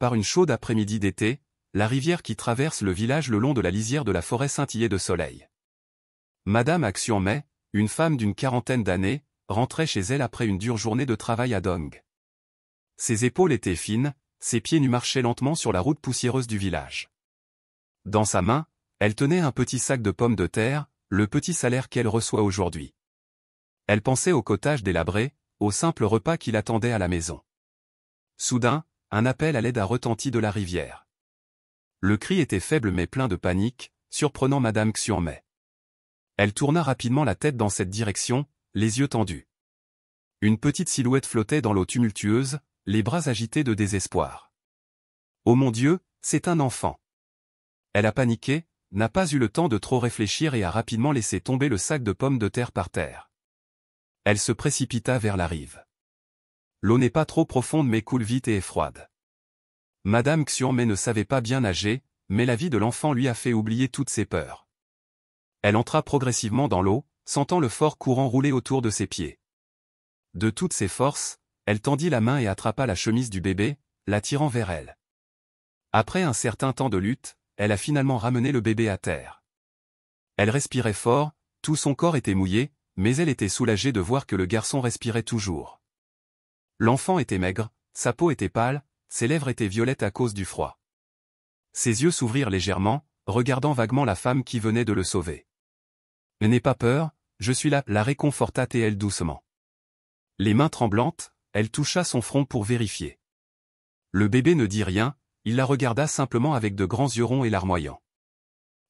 par une chaude après-midi d'été, la rivière qui traverse le village le long de la lisière de la forêt scintillait de soleil. Madame Axion-May, une femme d'une quarantaine d'années, rentrait chez elle après une dure journée de travail à Dong. Ses épaules étaient fines, ses pieds nus marchaient lentement sur la route poussiéreuse du village. Dans sa main, elle tenait un petit sac de pommes de terre, le petit salaire qu'elle reçoit aujourd'hui. Elle pensait au cottage délabré, au simple repas qui l'attendait à la maison. Soudain, un appel à l'aide a retenti de la rivière. Le cri était faible mais plein de panique, surprenant Madame Axion-May. Elle tourna rapidement la tête dans cette direction, les yeux tendus. Une petite silhouette flottait dans l'eau tumultueuse, les bras agités de désespoir. Oh mon Dieu, c'est un enfant. Elle a paniqué, n'a pas eu le temps de trop réfléchir et a rapidement laissé tomber le sac de pommes de terre par terre. Elle se précipita vers la rive. L'eau n'est pas trop profonde mais coule vite et est froide. Madame Axion-May ne savait pas bien nager, mais la vie de l'enfant lui a fait oublier toutes ses peurs. Elle entra progressivement dans l'eau, sentant le fort courant rouler autour de ses pieds. De toutes ses forces, elle tendit la main et attrapa la chemise du bébé, l'attirant vers elle. Après un certain temps de lutte, elle a finalement ramené le bébé à terre. Elle respirait fort, tout son corps était mouillé, mais elle était soulagée de voir que le garçon respirait toujours. L'enfant était maigre, sa peau était pâle, ses lèvres étaient violettes à cause du froid. Ses yeux s'ouvrirent légèrement, regardant vaguement la femme qui venait de le sauver. « N'aie pas peur, je suis là » la réconforta-t-elle doucement. Les mains tremblantes, elle toucha son front pour vérifier. Le bébé ne dit rien, il la regarda simplement avec de grands yeux ronds et larmoyants.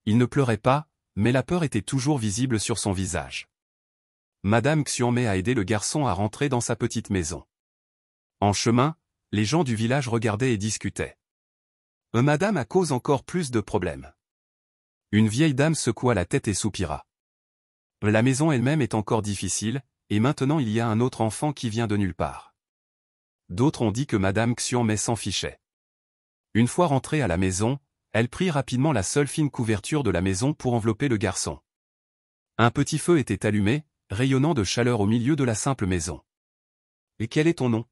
Il ne pleurait pas, mais la peur était toujours visible sur son visage. Madame Axion-May a aidé le garçon à rentrer dans sa petite maison. En chemin, les gens du village regardaient et discutaient. Madame a cause encore plus de problèmes. Une vieille dame secoua la tête et soupira. La maison elle-même est encore difficile, et maintenant il y a un autre enfant qui vient de nulle part. D'autres ont dit que Madame Axion-May s'en fichait. Une fois rentrée à la maison, elle prit rapidement la seule fine couverture de la maison pour envelopper le garçon. Un petit feu était allumé, rayonnant de chaleur au milieu de la simple maison. « Et quel est ton nom ?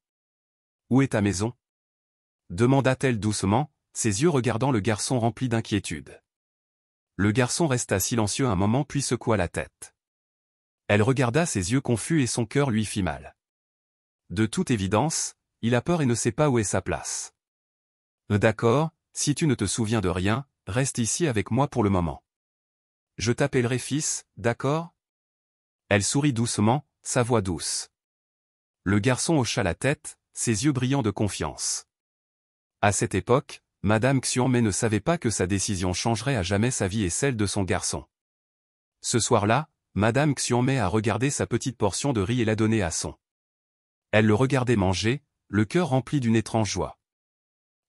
Où est ta maison ? » demanda-t-elle doucement, ses yeux regardant le garçon remplis d'inquiétude. Le garçon resta silencieux un moment puis secoua la tête. Elle regarda ses yeux confus et son cœur lui fit mal. De toute évidence, il a peur et ne sait pas où est sa place. D'accord, si tu ne te souviens de rien, reste ici avec moi pour le moment. Je t'appellerai fils, d'accord ? Elle sourit doucement, sa voix douce. Le garçon hocha la tête, ses yeux brillants de confiance. À cette époque, Madame Axion-May ne savait pas que sa décision changerait à jamais sa vie et celle de son garçon. Ce soir-là, Madame Axion-May a regardé sa petite portion de riz et l'a donnée à son. Elle le regardait manger, le cœur rempli d'une étrange joie.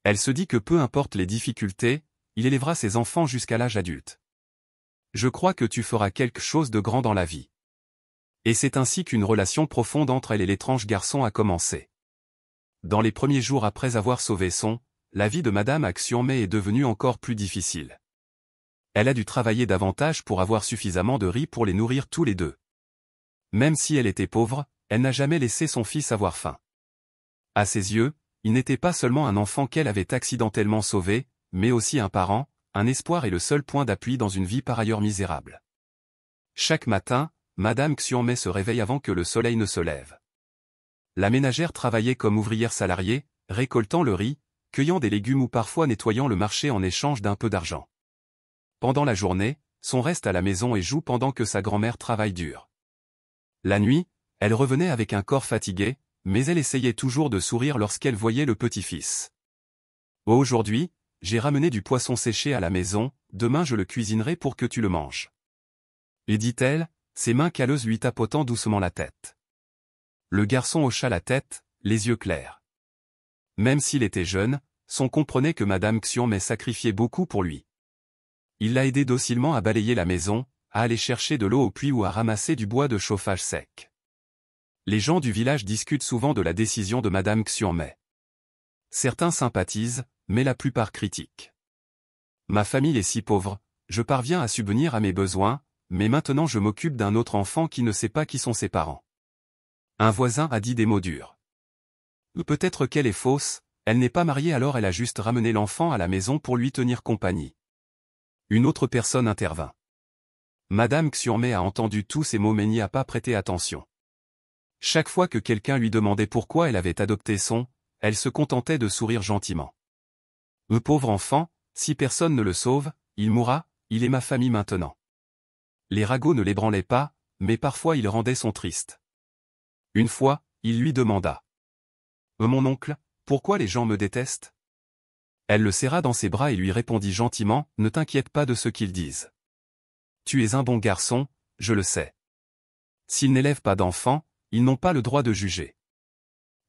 Elle se dit que peu importe les difficultés, il élèvera ses enfants jusqu'à l'âge adulte. Je crois que tu feras quelque chose de grand dans la vie. Et c'est ainsi qu'une relation profonde entre elle et l'étrange garçon a commencé. Dans les premiers jours après avoir sauvé son, la vie de Madame Axion-May est devenue encore plus difficile. Elle a dû travailler davantage pour avoir suffisamment de riz pour les nourrir tous les deux. Même si elle était pauvre, elle n'a jamais laissé son fils avoir faim. À ses yeux, il n'était pas seulement un enfant qu'elle avait accidentellement sauvé, mais aussi un parent, un espoir et le seul point d'appui dans une vie par ailleurs misérable. Chaque matin, Madame Axion-May se réveille avant que le soleil ne se lève. La ménagère travaillait comme ouvrière salariée, récoltant le riz, cueillant des légumes ou parfois nettoyant le marché en échange d'un peu d'argent. Pendant la journée, son reste à la maison et joue pendant que sa grand-mère travaille dur. La nuit, elle revenait avec un corps fatigué, mais elle essayait toujours de sourire lorsqu'elle voyait le petit-fils. « Aujourd'hui, j'ai ramené du poisson séché à la maison, demain je le cuisinerai pour que tu le manges. » Et dit-elle, ses mains calleuses lui tapotant doucement la tête. Le garçon hocha la tête, les yeux clairs. Même s'il était jeune, son comprenait que Madame Axion-May sacrifiait beaucoup pour lui. Il l'a aidé docilement à balayer la maison, à aller chercher de l'eau au puits ou à ramasser du bois de chauffage sec. Les gens du village discutent souvent de la décision de Madame Axion-May. Certains sympathisent, mais la plupart critiquent. Ma famille est si pauvre, je parviens à subvenir à mes besoins, mais maintenant je m'occupe d'un autre enfant qui ne sait pas qui sont ses parents. Un voisin a dit des mots durs. Peut-être qu'elle est fausse, Elle n'est pas mariée alors elle a juste ramené l'enfant à la maison pour lui tenir compagnie. Une autre personne intervint. Madame Xianmei a entendu tous ces mots mais n'y a pas prêté attention. Chaque fois que quelqu'un lui demandait pourquoi elle avait adopté son, elle se contentait de sourire gentiment. Le pauvre enfant, si personne ne le sauve, il mourra, il est ma famille maintenant. Les ragots ne l'ébranlaient pas, mais parfois ils rendaient son triste. Une fois, il lui demanda. Mon oncle, pourquoi les gens me détestent? Elle le serra dans ses bras et lui répondit gentiment, ne t'inquiète pas de ce qu'ils disent. Tu es un bon garçon, je le sais. S'ils n'élèvent pas d'enfants, ils n'ont pas le droit de juger.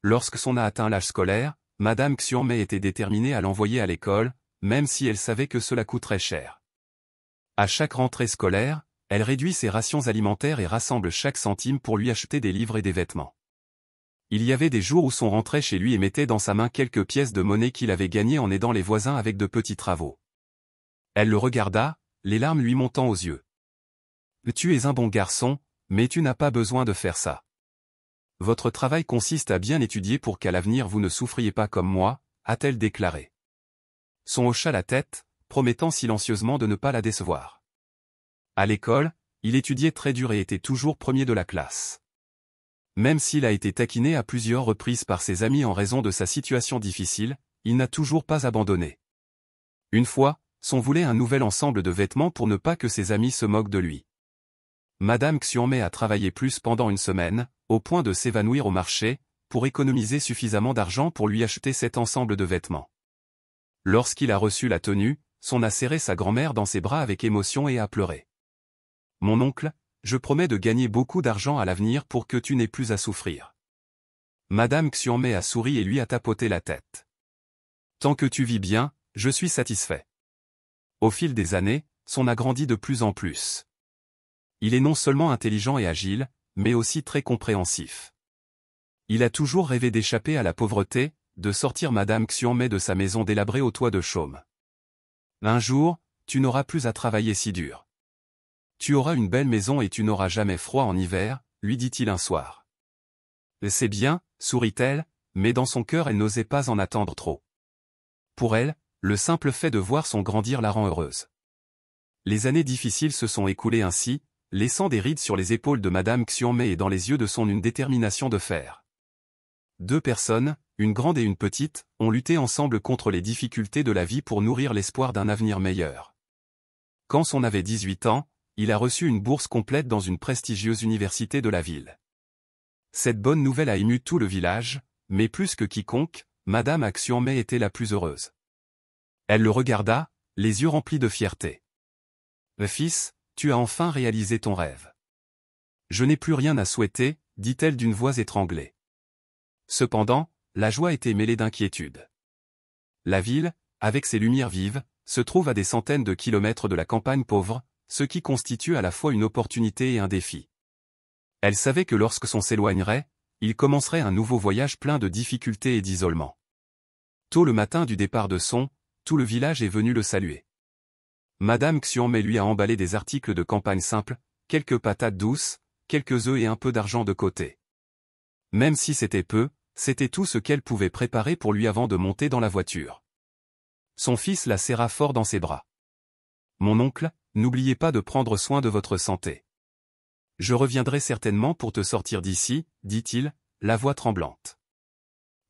Lorsque son a atteint l'âge scolaire, Madame Xianmei était déterminée à l'envoyer à l'école, même si elle savait que cela coûterait cher. À chaque rentrée scolaire, elle réduit ses rations alimentaires et rassemble chaque centime pour lui acheter des livres et des vêtements. Il y avait des jours où son rentrait chez lui et mettait dans sa main quelques pièces de monnaie qu'il avait gagnées en aidant les voisins avec de petits travaux. Elle le regarda, les larmes lui montant aux yeux. Tu es un bon garçon, mais tu n'as pas besoin de faire ça. Votre travail consiste à bien étudier pour qu'à l'avenir vous ne souffriez pas comme moi, a-t-elle déclaré. Son hocha la tête, promettant silencieusement de ne pas la décevoir. À l'école, il étudiait très dur et était toujours premier de la classe. Même s'il a été taquiné à plusieurs reprises par ses amis en raison de sa situation difficile, il n'a toujours pas abandonné. Une fois, son voulait un nouvel ensemble de vêtements pour ne pas que ses amis se moquent de lui. Madame Xianmei a travaillé plus pendant une semaine, au point de s'évanouir au marché, pour économiser suffisamment d'argent pour lui acheter cet ensemble de vêtements. Lorsqu'il a reçu la tenue, son a serré sa grand-mère dans ses bras avec émotion et a pleuré. Mon oncle, je promets de gagner beaucoup d'argent à l'avenir pour que tu n'aies plus à souffrir. Madame Xianmei a souri et lui a tapoté la tête. Tant que tu vis bien, je suis satisfait. Au fil des années, son a grandi de plus en plus. Il est non seulement intelligent et agile, mais aussi très compréhensif. Il a toujours rêvé d'échapper à la pauvreté, de sortir Madame Xianmei de sa maison délabrée au toit de chaume. Un jour, tu n'auras plus à travailler si dur. Tu auras une belle maison et tu n'auras jamais froid en hiver, lui dit-il un soir. C'est bien, sourit-elle, mais dans son cœur elle n'osait pas en attendre trop. Pour elle, le simple fait de voir son grandir la rend heureuse. Les années difficiles se sont écoulées ainsi, laissant des rides sur les épaules de Madame Xianmei et dans les yeux de son une détermination de fer. Deux personnes, une grande et une petite, ont lutté ensemble contre les difficultés de la vie pour nourrir l'espoir d'un avenir meilleur. Quand son avait 18 ans, il a reçu une bourse complète dans une prestigieuse université de la ville. Cette bonne nouvelle a ému tout le village, mais plus que quiconque, Madame Xianmei était la plus heureuse. Elle le regarda, les yeux remplis de fierté. « Fils, tu as enfin réalisé ton rêve. »« Je n'ai plus rien à souhaiter, » dit-elle d'une voix étranglée. Cependant, la joie était mêlée d'inquiétude. La ville, avec ses lumières vives, se trouve à des centaines de kilomètres de la campagne pauvre, ce qui constitue à la fois une opportunité et un défi. Elle savait que lorsque son s'éloignerait, il commencerait un nouveau voyage plein de difficultés et d'isolement. Tôt le matin du départ de son, tout le village est venu le saluer. Madame Xianmei lui a emballé des articles de campagne simples, quelques patates douces, quelques œufs et un peu d'argent de côté. Même si c'était peu, c'était tout ce qu'elle pouvait préparer pour lui avant de monter dans la voiture. Son fils la serra fort dans ses bras. « Mon oncle, n'oubliez pas de prendre soin de votre santé. Je reviendrai certainement pour te sortir d'ici, dit-il, la voix tremblante.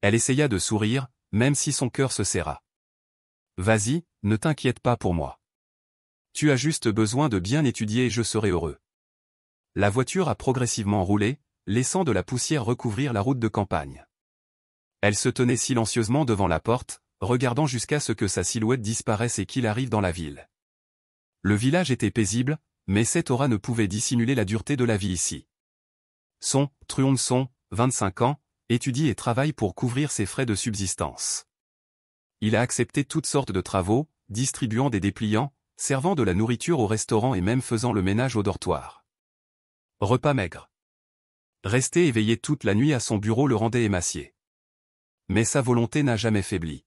Elle essaya de sourire, même si son cœur se serra. Vas-y, ne t'inquiète pas pour moi. Tu as juste besoin de bien étudier et je serai heureux. La voiture a progressivement roulé, laissant de la poussière recouvrir la route de campagne. Elle se tenait silencieusement devant la porte, regardant jusqu'à ce que sa silhouette disparaisse et qu'il arrive dans la ville. Le village était paisible, mais cette aura ne pouvait dissimuler la dureté de la vie ici. Truong-son, 25 ans, étudie et travaille pour couvrir ses frais de subsistance. Il a accepté toutes sortes de travaux, distribuant des dépliants, servant de la nourriture au restaurant et même faisant le ménage au dortoir. Repas maigre. Rester éveillé toute la nuit à son bureau le rendait émacié. Mais sa volonté n'a jamais faibli.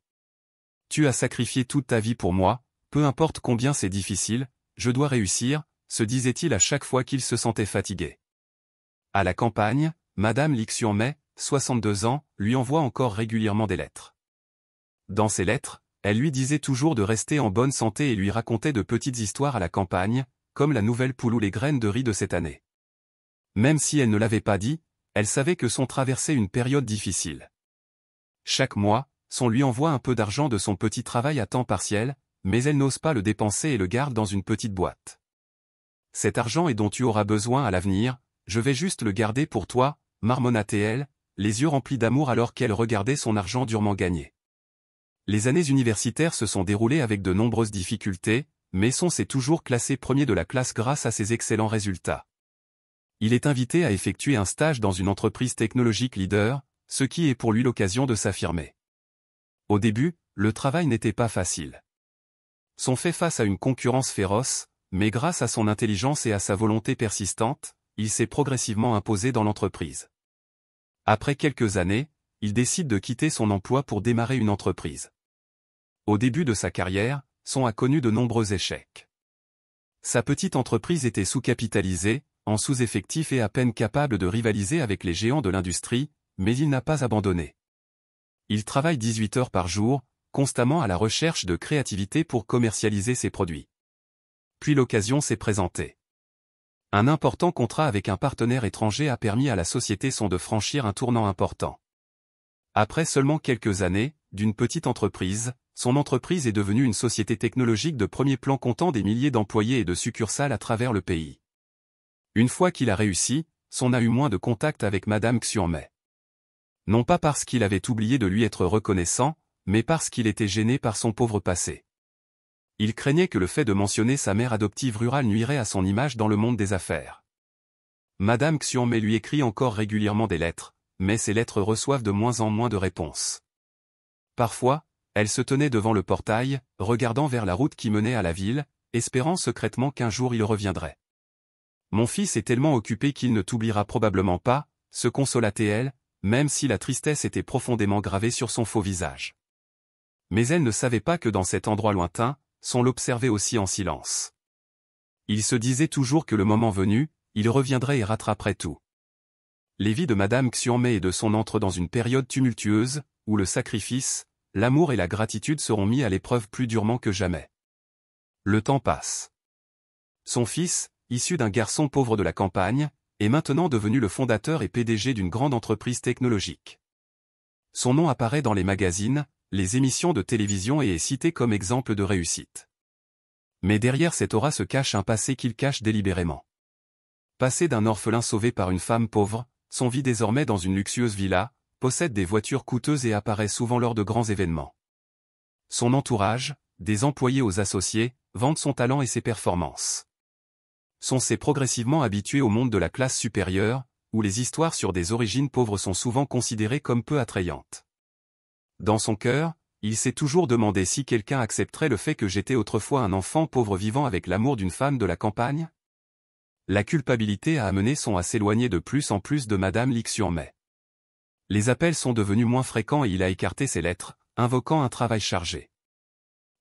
Tu as sacrifié toute ta vie pour moi, peu importe combien c'est difficile, je dois réussir, se disait-il à chaque fois qu'il se sentait fatigué. À la campagne, Madame Xianmei, 62 ans, lui envoie encore régulièrement des lettres. Dans ses lettres, elle lui disait toujours de rester en bonne santé et lui racontait de petites histoires à la campagne, comme la nouvelle poule ou les graines de riz de cette année. Même si elle ne l'avait pas dit, elle savait que son traversait une période difficile. Chaque mois, son lui envoie un peu d'argent de son petit travail à temps partiel, mais elle n'ose pas le dépenser et le garde dans une petite boîte. Cet argent est dont tu auras besoin à l'avenir, je vais juste le garder pour toi, marmonnait-elle, les yeux remplis d'amour alors qu'elle regardait son argent durement gagné. Les années universitaires se sont déroulées avec de nombreuses difficultés, mais Son s'est toujours classé premier de la classe grâce à ses excellents résultats. Il est invité à effectuer un stage dans une entreprise technologique leader, ce qui est pour lui l'occasion de s'affirmer. Au début, le travail n'était pas facile. Son fait face à une concurrence féroce, mais grâce à son intelligence et à sa volonté persistante, il s'est progressivement imposé dans l'entreprise. Après quelques années, il décide de quitter son emploi pour démarrer une entreprise. Au début de sa carrière, Son a connu de nombreux échecs. Sa petite entreprise était sous-capitalisée, en sous-effectif et à peine capable de rivaliser avec les géants de l'industrie, mais il n'a pas abandonné. Il travaille 18 heures par jour, constamment à la recherche de créativité pour commercialiser ses produits. Puis l'occasion s'est présentée. Un important contrat avec un partenaire étranger a permis à la société Son de franchir un tournant important. Après seulement quelques années, d'une petite entreprise, son entreprise est devenue une société technologique de premier plan comptant des milliers d'employés et de succursales à travers le pays. Une fois qu'il a réussi, Son a eu moins de contact avec Madame Xiaomei. Non pas parce qu'il avait oublié de lui être reconnaissant, mais parce qu'il était gêné par son pauvre passé. Il craignait que le fait de mentionner sa mère adoptive rurale nuirait à son image dans le monde des affaires. Madame Xiaomei lui écrit encore régulièrement des lettres, mais ces lettres reçoivent de moins en moins de réponses. Parfois, elle se tenait devant le portail, regardant vers la route qui menait à la ville, espérant secrètement qu'un jour il reviendrait. « Mon fils est tellement occupé qu'il ne t'oubliera probablement pas », se consola-t-elle, même si la tristesse était profondément gravée sur son faux visage. Mais elle ne savait pas que dans cet endroit lointain, Son l'observait aussi en silence. Il se disait toujours que le moment venu, il reviendrait et rattraperait tout. Les vies de Madame Xiaomei et de Son entrent dans une période tumultueuse, où le sacrifice, l'amour et la gratitude seront mis à l'épreuve plus durement que jamais. Le temps passe. Son fils, issu d'un garçon pauvre de la campagne, est maintenant devenu le fondateur et PDG d'une grande entreprise technologique. Son nom apparaît dans les magazines, les émissions de télévision et est cité comme exemple de réussite. Mais derrière cette aura se cache un passé qu'il cache délibérément. Passé d'un orphelin sauvé par une femme pauvre, Son vit désormais dans une luxueuse villa, possède des voitures coûteuses et apparaît souvent lors de grands événements. Son entourage, des employés aux associés, vantent son talent et ses performances. Son s'est progressivement habitué au monde de la classe supérieure, où les histoires sur des origines pauvres sont souvent considérées comme peu attrayantes. Dans son cœur, il s'est toujours demandé si quelqu'un accepterait le fait que j'étais autrefois un enfant pauvre vivant avec l'amour d'une femme de la campagne. La culpabilité a amené Son à s'éloigner de plus en plus de Madame Xiaomei. Les appels sont devenus moins fréquents et il a écarté ses lettres, invoquant un travail chargé.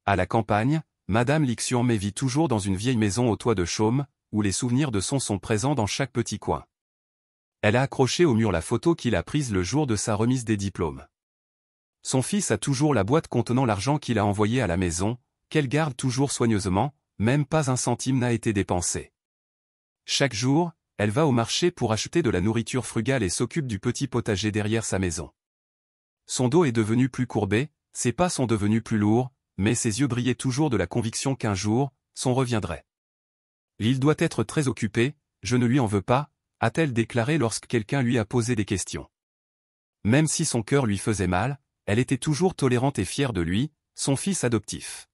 À la campagne, Madame Xiaomei vit toujours dans une vieille maison au toit de chaume, où les souvenirs de Son sont présents dans chaque petit coin. Elle a accroché au mur la photo qu'il a prise le jour de sa remise des diplômes. Son fils a toujours la boîte contenant l'argent qu'il a envoyé à la maison, qu'elle garde toujours soigneusement, même pas un centime n'a été dépensé. Chaque jour, elle va au marché pour acheter de la nourriture frugale et s'occupe du petit potager derrière sa maison. Son dos est devenu plus courbé, ses pas sont devenus plus lourds, mais ses yeux brillaient toujours de la conviction qu'un jour, Son reviendrait. Il doit être très occupé, je ne lui en veux pas, a-t-elle déclaré lorsque quelqu'un lui a posé des questions. Même si son cœur lui faisait mal, elle était toujours tolérante et fière de lui, son fils adoptif.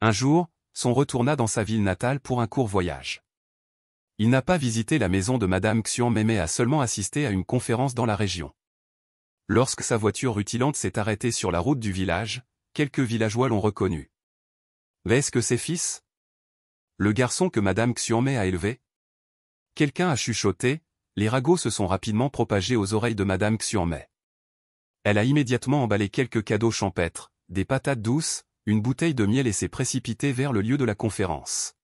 Un jour, Son retourna dans sa ville natale pour un court voyage. Il n'a pas visité la maison de Madame Xiaomei mais a seulement assisté à une conférence dans la région. Lorsque sa voiture rutilante s'est arrêtée sur la route du village, quelques villageois l'ont reconnu. Est-ce que c'est fils? Le garçon que Madame Xiaomei a élevé? Quelqu'un a chuchoté, les ragots se sont rapidement propagés aux oreilles de Madame Xiaomei. Elle a immédiatement emballé quelques cadeaux champêtres, des patates douces, une bouteille de miel et s'est précipitée vers le lieu de la conférence.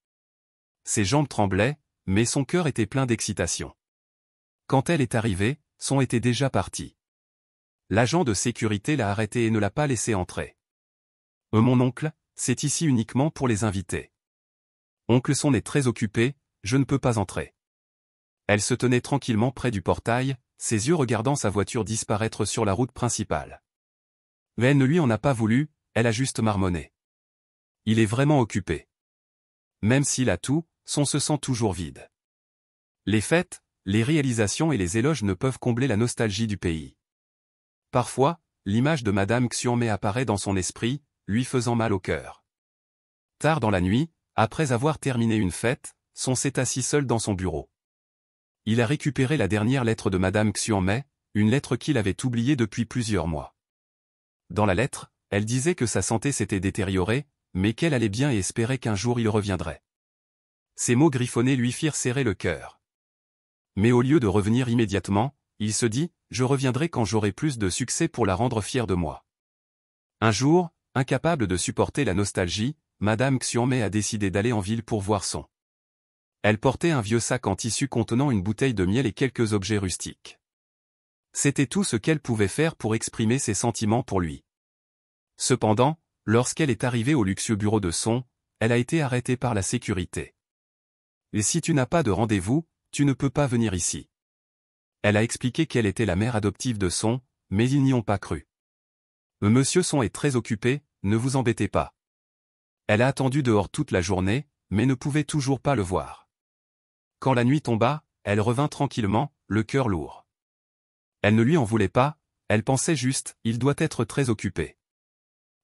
Ses jambes tremblaient, mais son cœur était plein d'excitation. Quand elle est arrivée, Son était déjà parti. l'agent de sécurité l'a arrêté et ne l'a pas laissé entrer. Mon oncle, c'est ici uniquement pour les invités. Oncle Son est très occupé, je ne peux pas entrer. Elle se tenait tranquillement près du portail, ses yeux regardant sa voiture disparaître sur la route principale. Mais elle ne lui en a pas voulu, elle a juste marmonné. Il est vraiment occupé. Même s'il a tout, Son se sent toujours vide. Les fêtes, les réalisations et les éloges ne peuvent combler la nostalgie du pays. Parfois, l'image de Madame Xianmei apparaît dans son esprit, lui faisant mal au cœur. Tard dans la nuit, après avoir terminé une fête, Son s'est assis seul dans son bureau. Il a récupéré la dernière lettre de Madame Xianmei, une lettre qu'il avait oubliée depuis plusieurs mois. Dans la lettre, elle disait que sa santé s'était détériorée, mais qu'elle allait bien et espérait qu'un jour il reviendrait. Ces mots griffonnés lui firent serrer le cœur. Mais au lieu de revenir immédiatement, il se dit « Je reviendrai quand j'aurai plus de succès pour la rendre fière de moi ». Un jour, incapable de supporter la nostalgie, Madame Xianmei a décidé d'aller en ville pour voir Son. Elle portait un vieux sac en tissu contenant une bouteille de miel et quelques objets rustiques. C'était tout ce qu'elle pouvait faire pour exprimer ses sentiments pour lui. Cependant, lorsqu'elle est arrivée au luxueux bureau de Son, elle a été arrêtée par la sécurité. « Et si tu n'as pas de rendez-vous, tu ne peux pas venir ici. » Elle a expliqué qu'elle était la mère adoptive de Son, mais ils n'y ont pas cru. « Monsieur Son est très occupé, ne vous embêtez pas. » Elle a attendu dehors toute la journée, mais ne pouvait toujours pas le voir. Quand la nuit tomba, elle revint tranquillement, le cœur lourd. Elle ne lui en voulait pas, elle pensait juste, il doit être très occupé.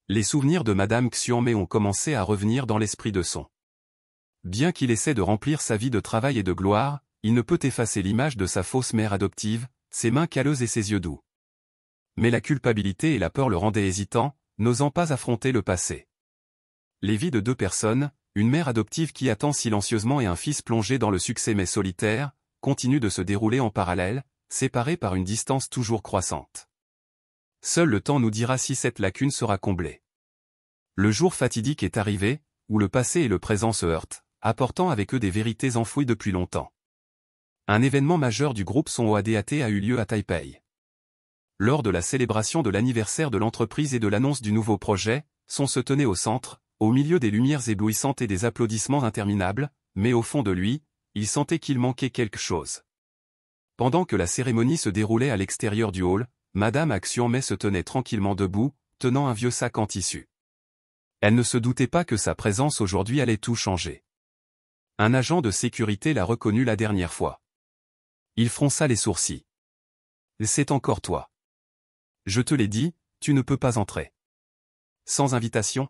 Les souvenirs de Madame Xianmei ont commencé à revenir dans l'esprit de Son. Bien qu'il essaie de remplir sa vie de travail et de gloire, il ne peut effacer l'image de sa fausse mère adoptive, ses mains calleuses et ses yeux doux. Mais la culpabilité et la peur le rendaient hésitant, n'osant pas affronter le passé. Les vies de deux personnes, une mère adoptive qui attend silencieusement et un fils plongé dans le succès mais solitaire, continuent de se dérouler en parallèle, séparés par une distance toujours croissante. Seul le temps nous dira si cette lacune sera comblée. Le jour fatidique est arrivé, où le passé et le présent se heurtent, apportant avec eux des vérités enfouies depuis longtemps. Un événement majeur du groupe Son OADAT a eu lieu à Taipei. Lors de la célébration de l'anniversaire de l'entreprise et de l'annonce du nouveau projet, Son se tenait au centre, au milieu des lumières éblouissantes et des applaudissements interminables, mais au fond de lui, il sentait qu'il manquait quelque chose. Pendant que la cérémonie se déroulait à l'extérieur du hall, Madame Xianmei se tenait tranquillement debout, tenant un vieux sac en tissu. Elle ne se doutait pas que sa présence aujourd'hui allait tout changer. Un agent de sécurité l'a reconnue la dernière fois. Il fronça les sourcils. « C'est encore toi. Je te l'ai dit, tu ne peux pas entrer. » « Sans invitation ? »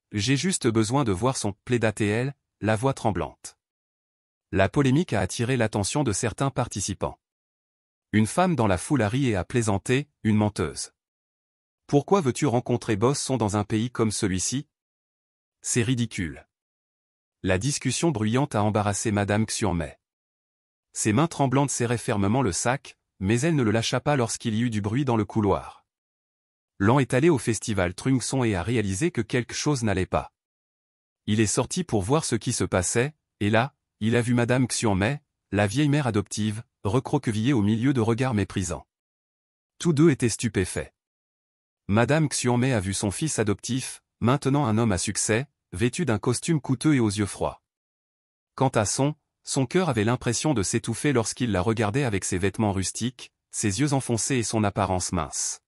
« J'ai juste besoin de voir Son, plaida-t-elle, la voix tremblante. La polémique a attiré l'attention de certains participants. Une femme dans la foule a ri et a plaisanté, une menteuse. Pourquoi veux-tu rencontrer Boss Son dans un pays comme celui-ci ? C'est ridicule. La discussion bruyante a embarrassé Madame Xianmei. Ses mains tremblantes serraient fermement le sac, mais elle ne le lâcha pas lorsqu'il y eut du bruit dans le couloir. Lan est allé au festival Trung Son et a réalisé que quelque chose n'allait pas. Il est sorti pour voir ce qui se passait, et là, il a vu Madame Xianmei, la vieille mère adoptive, recroquevillée au milieu de regards méprisants. Tous deux étaient stupéfaits. Madame Xianmei a vu son fils adoptif, maintenant un homme à succès, vêtu d'un costume coûteux et aux yeux froids. Quant à son cœur avait l'impression de s'étouffer lorsqu'il la regardait avec ses vêtements rustiques, ses yeux enfoncés et son apparence mince.